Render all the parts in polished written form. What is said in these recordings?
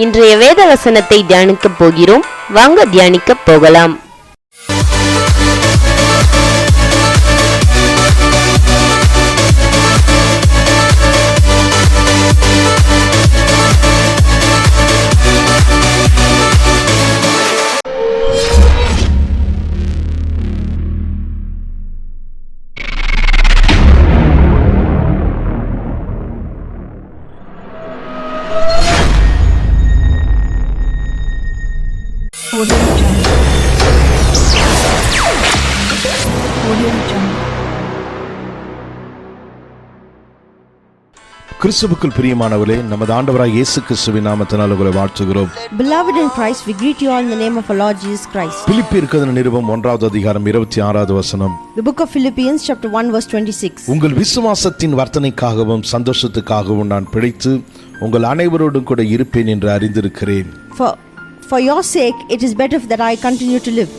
இன்றைய வேத வசனத்தை தியானிக்க போகிறோம். வாங்க தியானிக்க போகலாம். கிறிஸ்துவுக்குள் பிரியமானவர்களே, நமது ஆண்டவராகிய இயேசு கிறிஸ்துவின் நாமத்தினால் உங்களை வாழ்த்துகிறோம். Beloved in Christ, we greet you all in the name of our Lord Jesus Christ. பிலிப்பியருக்கு நிருபம் 1வது அதிகாரம் 26வது வசனம். The book of Philippians chapter 1 verse 26. உங்கள் விசுவாசத்தின் வர்த்தனைக்காகவும் சந்தோஷத்துக்காகவும் நான் பிழைத்து உங்கள் அனைவரோடும் கூட இருப்பேன் என்று அறிந்திருக்கிறேன். For your sake it is better that I continue to live.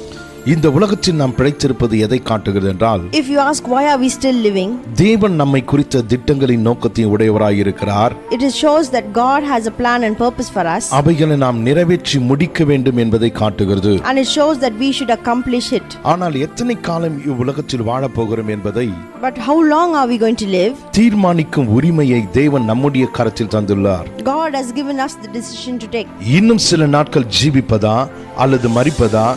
இந்த உலகத்தில் நாம் பிழைத்திருப்பது எதை காட்டுகிறது என்றால், If you ask why are we still living, தேவன் நம்மை குறித்த திட்டங்களின் நோக்கத்தையும் உடையவராய் இருக்கிறார். it shows that God has a plan and purpose for us. அவைகளை நாம் நிறைவேற்றி முடிக்க வேண்டும் என்பதை காட்டுகிறது. And it shows that we should accomplish it. ஆனால் எத்தனை காலம் இவ்வுலகத்தில் வாழப் போகிறோம் என்பதை But how long are we going to live? தீர்மானிக்கும் உரிமையை தேவன் நம்முடைய கரத்தில் தந்துள்ளார். God has given us the decision to take. இன்னும் சில நாட்கள் ஜீவிப்பதா அல்லது மரிப்பதா,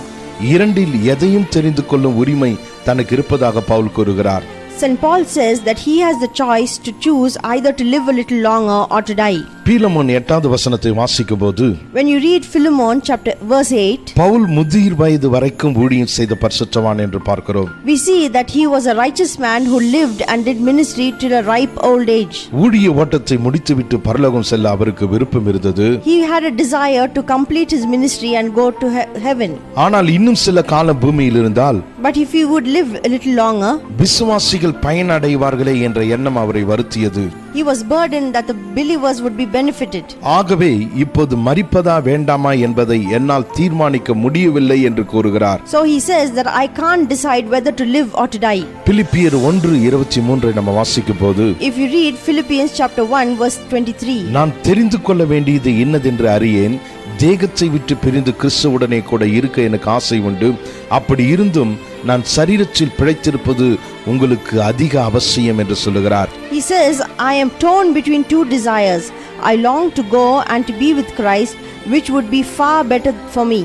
இரண்டில் எதையும் தெரிந்து கொள்ளும் உரிமை தனக்கு இருப்பதாக பவுல் கூறுகிறார். St. Paul says that he has the choice to choose either to live a little longer or to die. பீலமோன் 8வது வசனத்தை வாசிக்கும்போது, When you read Philemon chapter verse 8, Pavul முதிர் வயது வரைக்கும் ஊழியம் செய்த பரிசுத்தவான் என்று பார்க்கிறோம். we see that he was a righteous man who lived and did ministry till a ripe old age. ஊழிய ஓட்டத்தை முடித்துவிட்டு பரலோகம் செல்ல அவருக்கு விருப்பம் இருந்தது. He had a desire to complete his ministry and go to heaven. ஆனால் இன்னும் சில காலம் பூமியில் இருந்தால், But if he would live a little longer, விசுவாசிகள் பயனடைவார்களே என்ற எண்ணம் அவரை வருத்தியது. he was burdened that the believers would be benefited. ஆகவே இப்போது மரிப்பதா வேண்டாமா என்பதை என்னால் தீர்மானிக்க முடியவில்லை என்று கூறுகிறார். So he says that I can't decide whether to live or to die. பிலிப்பியர் 1:23 நம்ம வாசிக்கும் போது, If you read Philippians chapter 1 verse 23, நான் தெரிந்து கொள்ள வேண்டியது இன்னதென்று அறியேன், தேகத்தை விட்டு பிரிந்து கிறிஸ்துவுடனே கூட இருக்க எனக்கு ஆசை உண்டு, அப்படி இருந்தும் நான் சரீரத்தில் பிழைத்திருப்பது உங்களுக்கு அதிக அவசியம் என்று சொல்லுகிறார். he says, I am torn between two desires. I long to go and to be with Christ, which would be far better for me.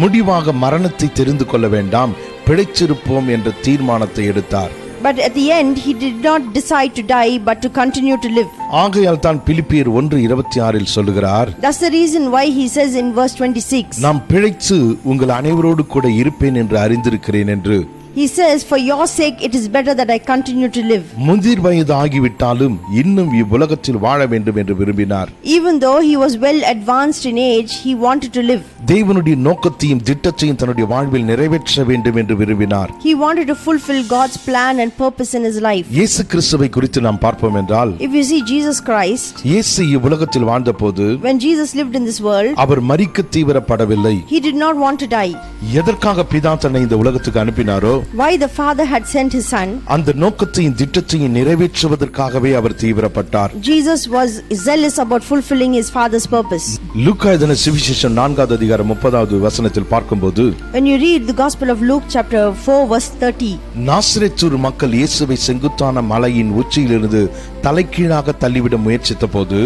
முடிவாக மரணத்தை தெரிந்து கொள்ள வேண்டாம், பிழைத்திருப்போம் என்ற தீர்மானத்தை எடுத்தார். But at the end he did not decide to die but to continue to live. ஆகையால் தான் பிலிப்பியர் 1:26 சொல்லுகிறார், That's the reason why he says in verse 26, நாம் பிழைத்து உங்கள் அனைவரோடு கூட இருப்பேன் என்று அறிந்திருக்கிறேன் என்று. he says, for your sake it is better that I continue to live. முதிர் வயது ஆகிவிட்டாலும் இன்னும் இவ்வுலகத்தில் வாழ வேண்டும் என்று விரும்பினார். Even though he was well advanced in age, he wanted to live. தேவனுடைய நோக்கத்தையும் திட்டத்தையும் தன்னுடைய வாழ்வில் நிறைவேற்ற வேண்டும் என்று விரும்பினார். He wanted to fulfill God's plan and purpose in his life. இயேசு கிறிஸ்துவை குறித்து நாம் பார்ப்போம் என்றால், If you see Jesus Christ, இயேசு இவ்வுலகத்தில் வாழ்ந்தபோது when Jesus lived in this world, our மரிக்க தீவிரப்படவில்லை. he did not want to die. எதற்காக பிதா தன்னை இந்த உலகத்துக்கு அனுப்பினாரோ, Why the Father had sent his son, அந்த நோக்கத்தையும் திட்டத்தையும் நிறைவேற்றுவதற்காகவே அவர் தீவிரப்பட்டார். Jesus was zealous about fulfilling his Father's purpose. லூக்கா எழுதின சுவிசேஷம் 4வது அதிகாரம் 30வது வசனத்தில் பார்க்கும்போது, When you read the Gospel of Luke chapter 4 verse 30, நாசரேத்தூர் மக்கள் இயேசுவை செங்குத்தான மலையின் உச்சியிலிருந்து தலைகீழாக தள்ளிவிட முயற்சித்த போது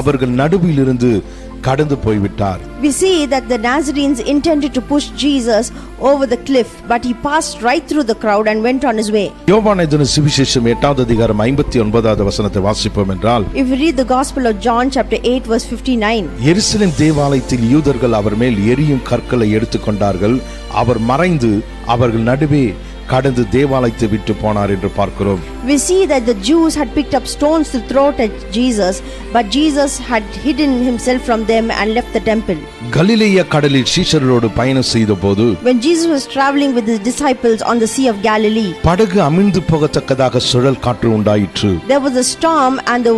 அவர்கள் நடுவில் இருந்து கடந்து போய்விட்டார். we see that the Nazarenes intended to push Jesus over the cliff, but he passed right through the crowd and went on his way. யோவான் எழுதின சுவிசேஷம் 8வது அதிகாரம் 59வது வசனத்தை வாசிப்போம் என்றால், If you read the Gospel of John chapter 8 verse 59, எருசலேம் தேவாலயத்தில் யூதர்கள் அவர் மேல் எரியும் கற்களை எடுத்துக்கொண்டார்கள், அவர் மறைந்து அவர்கள் நடுவே கடந்து தேவாலயத்தை விட்டு போனார் என்று பார்க்கிறோம். we see that the Jews had picked up stones to throw at Jesus, but Jesus had hidden himself from them and left the temple. கலிலேயா கடலில் சீஷர்களோடு பயணம் செய்த போது, When Jesus was traveling with his disciples on the Sea of Galilee, படகு அமிழ்ந்து போகத்தக்கதாக சுழல் காற்று உண்டாயிற்று. there was a storm and the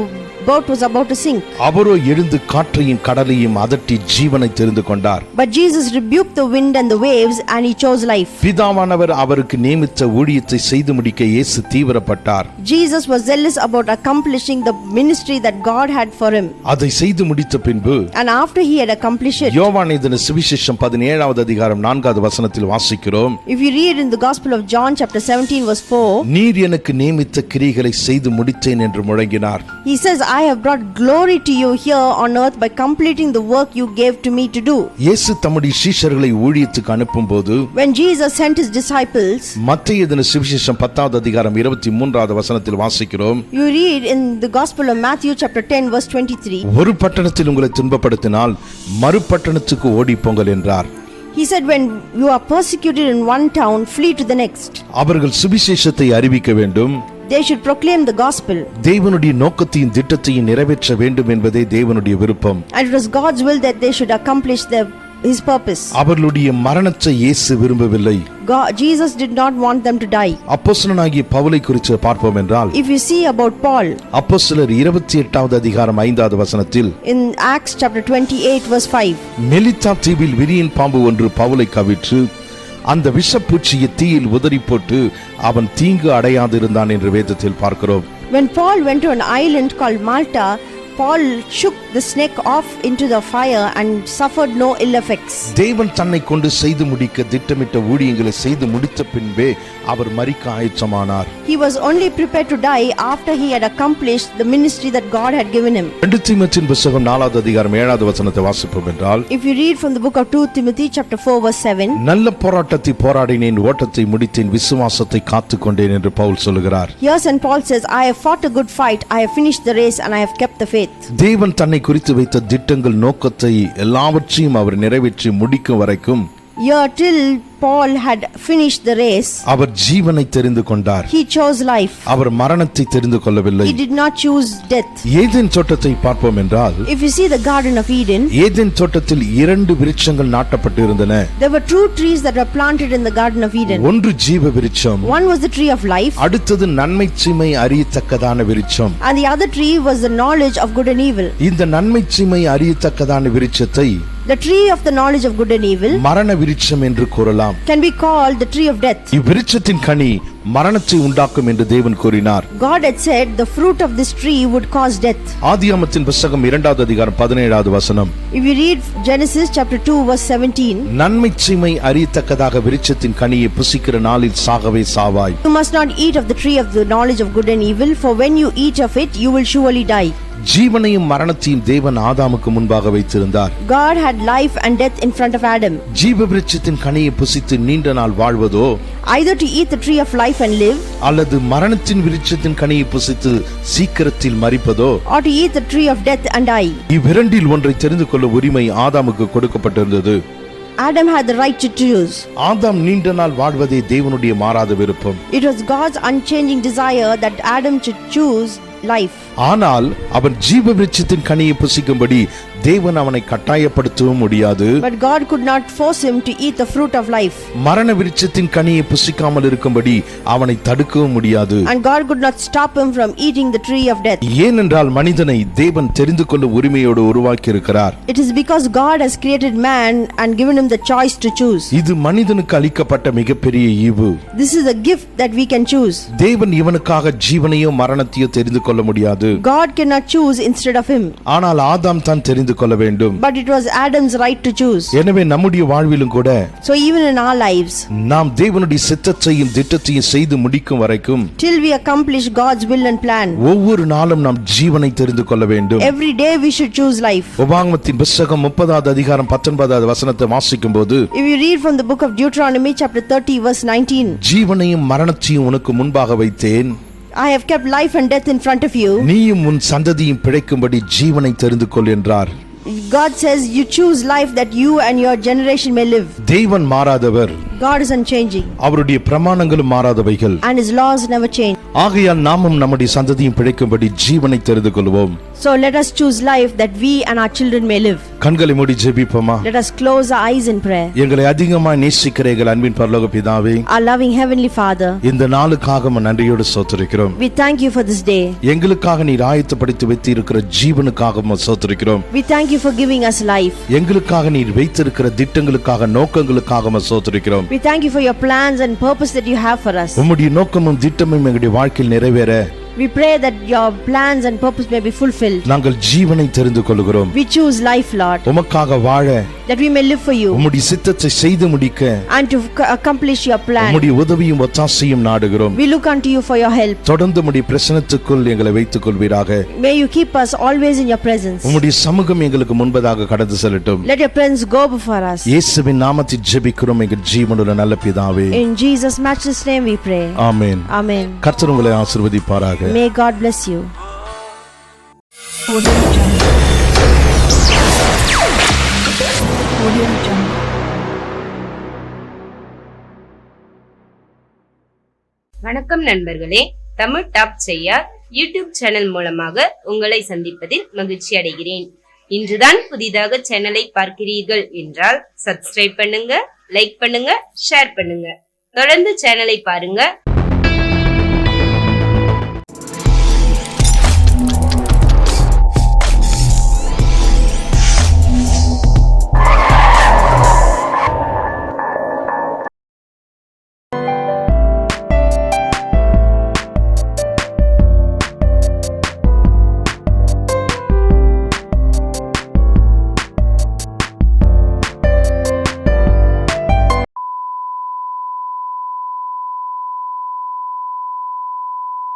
boat was about to sink. அவரோ எழுந்து காற்றையும் கடலையும் அதட்டி ஜீவனை தெரிந்து கொண்டார். But Jesus rebuked the wind and the waves and he chose life. பிதாவானவர் அவருக்கு நியமித்த ஊழியத்தை செய்து முடிக்க இயேசு தீவிரப்பட்டார். Jesus was zealous about accomplishing the ministry that God had for him. அதை செய்து முடித்த பின்பு And after he had accomplished it, யோவான் எழுதின சுவிசேஷம் 17வது அதிகாரம் 4வது வசனத்தில் வாசிக்கிறோம். if you read in the Gospel of John chapter 17 verse 4, நீர் எனக்கு நியமித்த கிரியைகளை செய்து முடித்தேன் என்று முழங்கினார். he says, I have brought glory to you here on earth by completing the work you gave to me to do. இயேசு தம்முடைய சீஷர்களை ஊழியத்துக்கு அனுப்பும்போது When Jesus sent his disciples, மத்தேயு எழுதின சுவிசேஷம் 10வது அதிகாரம் 23வது வசனத்தில் வாசிக்கிறோம். you read in the Gospel of Matthew chapter 10 verse 23, ஒரு பட்டணத்தில் உங்களை துன்பப்படுத்தினால் மறு பட்டணத்துக்கு ஓடி போங்கள் என்றார். he said, when you are persecuted in one town, flee to the next. அவர்கள் சுவிசேஷத்தை அறிவிக்க வேண்டும், They should proclaim the gospel. தேவனுடைய நோக்கத்தையும் திட்டத்தையும் நிறைவேற்ற வேண்டும் என்பதே தேவனுடைய விருப்பம். And it was God's will that they should accomplish his purpose. அவர்களுடைய மரணத்தை இயேசு விரும்பவில்லை. Jesus did not want them to die. அப்போஸ்தலனாகிய பவுலை குறித்து பார்ப்போம் என்றால், If you see about Paul, அப்போஸ்தலர் 28வது அதிகாரம் 5வது வசனத்தில், in Acts chapter 28 verse 5, Melita தீவில் விரியன் பாம்பு ஒன்று பவுலை கவிற்று அந்த விஷப்பூச்சியை தீயில் உதறி போட்டு அவன் தீங்கு அடையாதிருந்தான் என்று வேதத்தில் பார்க்கிறோம். when Paul went to an island called Malta, Paul shook the snake off into the fire and suffered no ill effects. தேவன் தன்னை கொண்டு செய்து முடிக்க திட்டமிட்ட ஊழியங்களை செய்து முடித்த பின்பே அவர் மரிக்க ஆயத்தமானார். He was only prepared to die after he had accomplished the ministry that God had given him. 2 தீமோத்தேயுவின் புத்தகம் 4வது அதிகாரம் 7வது வசனத்தை வாசிப்போம் என்றால், If you read from the book of 2 Timothy chapter 4 verse 7, நல்ல போராட்டத்தை போராடினேன், ஓட்டத்தை முடித்தேன், விசுவாசத்தை காத்துக்கொண்டேன் என்று பவுல் சொல்லுகிறார். here St. Paul says, I have fought a good fight, I have finished the race and I have kept the faith. தேவன் தன்னை குறித்து வைத்த திட்டங்கள் நோக்கத்தை எல்லாவற்றையும் அவர் நிறைவேற்றி முடிக்கும் வரைக்கும் Here till Paul had finished the race, அவர் ஜீவனை தெரிந்து கொண்டார். he chose life. அவர் மரணத்தை தெரிந்து கொள்ளவில்லை. He did not choose death. Eden தோட்டத்தை பார்ப்போம் என்றால், If you see the Garden of Eden, Eden தோட்டத்தில் 2 விருட்சங்கள் நாட்டப்பட்டு இருந்தன. there were 2 trees that were planted in the Garden of Eden. ஒன்று ஜீவ விருட்சம், One was the tree of life, அடுத்தது நன்மை தீமை அறியத்தக்கதான விருட்சம். and the other tree was the knowledge of good and evil. இந்த நன்மை தீமை அறியத்தக்கதான விருட்சத்தை The tree of the knowledge of good and evil மரண விருட்சம் என்று கூறலாம். can be called the tree of death. இவ்விருட்சத்தின் கனி மரணத்தை உண்டாக்கும் என்று தேவன் கூறினார். God had said the fruit of this tree would cause death. ஆதியாகமத்தின் புத்தகம் 2வது அதிகாரம் 17வது வசனம், If you read Genesis chapter 2 verse 17, நன்மை தீமை அறியத்தக்கதாக விருட்சத்தின் கனியை புசிக்கிற நாளில் சாகவே சாவாய். you must not eat of the tree of the knowledge of good and evil, for when you eat of it, you will surely die. ஜீவனையும் மரணத்தையும் தேவன் ஆதாமுக்கு முன்பாக வைத்திருந்தார். God had life and death in front of Adam. ஜீவ விருட்சத்தின் கனியை புசித்து நீண்ட நாள் வாழ்வதோ, Either to eat the tree of life and live, அல்லது மரணத்தின் விருட்சத்தின் கனியை புசித்து சீக்கிரத்தில் மரிப்பதோ, or to eat the tree of death and die. இவ்விரண்டில் ஒன்றை தெரிந்து கொள்ள உரிமை ஆதாமுக்கு கொடுக்கப்பட்டிருந்தது. Adam had the right to choose. ஆதாம் நீண்ட நாள் வாழ்வதே தேவனுடைய மாறாத விருப்பம். It was God's unchanging desire that Adam should choose life. ஆனால் அவன் ஜீவ விருட்சத்தின் கனியை புசிக்கும்படி தேவன் அவனை கட்டாயப்படுத்தவும் முடியாது. But God could not force him to eat the fruit of life. மரண விருட்சத்தின் கனியை புசிக்காமல் இருக்கும்படி அவனை தடுக்கவும் முடியாது. And God could not stop him from eating the tree of death. ஏனென்றால் மனிதனை தேவன் தெரிந்து கொள்ளும் உரிமையோடு உருவாக்கி இருக்கிறார். It is because God has created man and given him the choice to choose. இது மனிதனுக்கு அளிக்கப்பட்ட மிகப்பெரிய ஈவு. This is a gift that we can choose. தேவன் இவனுக்காக ஜீவனையோ மரணத்தையோ தெரிந்து கொள்ள முடியாது. God cannot choose instead of him. ஆனால் ஆதாம் தான் தெரிந்து கொள்ள வேண்டும். But it was Adam's right to choose. எனவே நம்முடைய வாழ்விலும் கூட So even in our lives, நாம் தேவனுடைய சித்தத்தையும் திட்டத்தையும் செய்து முடிக்கும் வரைக்கும் till we accomplish God's will and plan, ஒவ்வொரு நாளும் நாம் ஜீவனை தெரிந்து கொள்ள வேண்டும். every day we should choose life. உபாகமத்தின் புத்தகம் 30வது அதிகாரம் 19வது வசனத்தை வாசிக்கும்போது, If you read from the book of Deuteronomy chapter 30 verse 19, ஜீவனையும் மரணத்தையும் உனக்கு முன்பாக வைத்தேன், I have kept life and death in front of you. நீயும் உன் சந்ததியும் பிழைக்கும்படி ஜீவனை தெரிந்து கொள் என்றார். God says you choose life that you and your generation may live. தேவன் மாறாதவர். God is unchanging அவருடைய பிரமாணங்களும் மாறாதவைகள். and his laws never change. ஆகையால் நாமும் நம்முடைய சந்ததியும் பிழைக்கும்படி ஜீவனை தெரிந்து கொள்வோம். So let us choose life that we and our children may live. கண்களை மூடி ஜெபிப்போமா? Let us close our eyes in prayer. எங்களை அதிகமாய் நேசிக்கிற எங்கள் அன்பின் பரலோக பிதாவே, Our loving heavenly Father, இந்த நாளுக்காக நன்றியோடு ஸ்தோத்திரிக்கிறோம். we thank you for this day. எங்களுக்காக நீர் ஆயத்தப்படுத்தி வைத்திருக்கிற ஜீவனுக்காக ஸ்தோத்திரிக்கிறோம். We thank you for giving us life. எங்களுக்காக நீர் வைத்திருக்கிற திட்டங்களுக்காக நோக்கங்களுக்காக ஸ்தோத்திரிக்கிறோம். We thank you for your plans and purpose that you have for us. உம்முடைய நோக்கமும் திட்டமும் எங்களுடைய வாழ்க்கையில் நிறைவேற We pray that your plans and purpose may be fulfilled. நாங்கள் ஜீவனை தெரிந்து கொள்கிறோம். We choose life, Lord, உமக்காக வாழ, that we may live for you உம்முடைய சித்தத்தை செய்து முடிக்க and to accomplish your plan. உம்முடைய உதவியும் ஒத்தாசையும் நாடுகிறோம். We look unto you for your help. தொடர்ந்து உம்முடைய பிரசன்னத்துக்குள் எங்களை வைத்துக் கொள்வீராக. May you keep us always in your presence. உம்முடைய சமூகம் எங்களுக்கு முன்பதாக கடந்து செல்லட்டும். Let your presence go before us. இயேசுவின் நாமத்தில் ஜெபிக்கிறோம் எங்கள் ஜீவனுள்ள நல்ல பிதாவே. In Jesus' matchless name we pray. Amen. Amen. கர்த்தர் உங்களை ஆசீர்வதிப்பாராக. May God bless you. வணக்கம் நண்பர்களே, தமிழ் டாப் செய்யார் யூடியூப் சேனல் மூலமாக உங்களை சந்திப்பதில் மகிழ்ச்சி அடைகிறேன். இன்றுதான் புதிதாக சேனலை பார்க்கிறீர்கள் என்றால் சப்ஸ்கிரைப் பண்ணுங்க, லைக் பண்ணுங்க, ஷேர் பண்ணுங்க. தொடர்ந்து சேனலை பாருங்க.